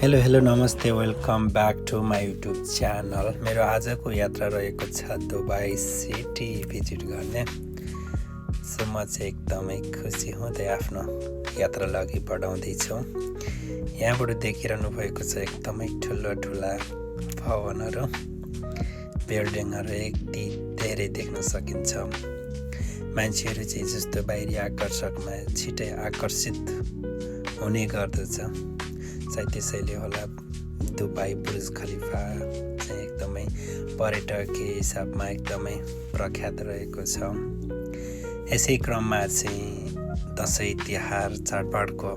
Hello नमस्ते welcome back to my YouTube channel. मेरो आजको यात्रा रहेको छ दुबई सिटी भिजिट गर्ने। सो म चाहिँ एकदमै खुसी हुँदै आफ्नो यात्रालाई अघि बढाउँदैछु। यहाँबाट देखिरहनु भएको छ एकदमै ठुला भवनहरू, बिल्डिङहरू यति धेरै देख्न सकिन्छ। मान्छेहरू चाहिँ जस्तो बाहिरी आकर्षकमा छिटै आकर्षित हुने गर्दछ। सायद त्यसैले होला दुबई बुर्ज खलिफा चाहिँ एकदमै पर्यटकीय हिसाबमा एकदमै प्रख्यात रहेको छ। यसै क्रममा चाहिँ दसैँ तिहार चाडबाडको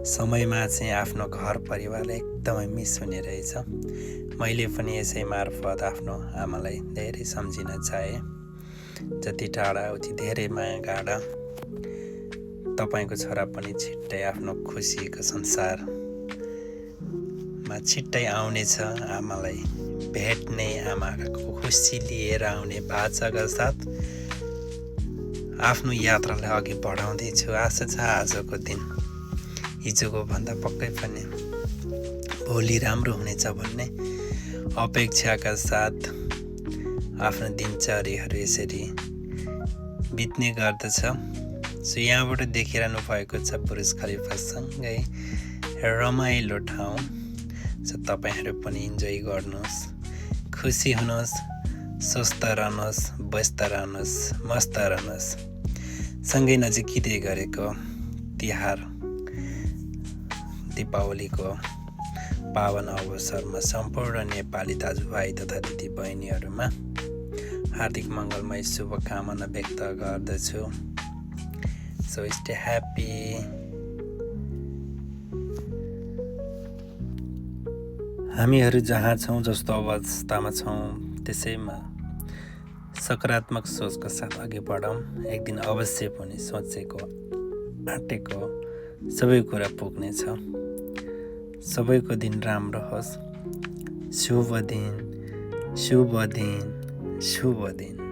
समयमा चाहिँ आफ्नो घर परिवारलाई एकदमै मिस हुने रहेछ। मैले पनि यसै मार्फत आफ्नो आमालाई धेरै सम्झिन चाहे। जति टाढा उति धेरै माया गाडा। तपाईँको छोरा पनि छिट्टै आफ्नो खुसीको संसारमा छिट्टै आउनेछ। आमालाई भेट्ने, आमाको खुसी लिएर आउने बाचाका साथ आफ्नो यात्रालाई अघि बढाउँदैछु। आशा छ आजको दिन हिजोको भन्दा पक्कै पनि भोलि राम्रो हुनेछ भन्ने अपेक्षाका साथ आफ्नो दिनचर्याहरू यसरी बित्ने गर्दछ। सो यहाँबाट देखिरहनु भएको छ बुर्ज खलिफासँगै रमाइलो ठाउँ। सो तपाईँहरू पनि इन्जोय गर्नुहोस्, खुसी हुनुहोस्, स्वस्थ रहनुहोस्, व्यस्त रहनुहोस्, मस्त रहनुहोस्। सँगै नजिकै गरेको तिहार दीपावलीको पावन अवसरमा सम्पूर्ण नेपाली दाजुभाइ तथा दिदीबहिनीहरूमा हार्दिक मङ्गलमय शुभकामना व्यक्त गर्दछु। So stay happy. हामीहरू जहाँ छौँ, जस्तो अवस्थामा छौँ, त्यसैमा सकारात्मक सोचको साथ अघि बढौँ। एक दिन अवश्य पनि सोचेको आँटेको सबै कुरा पुग्नेछ। सबैको दिन राम्रो होस्। शुभ दिन, शुभ दिन, शुभ दिन।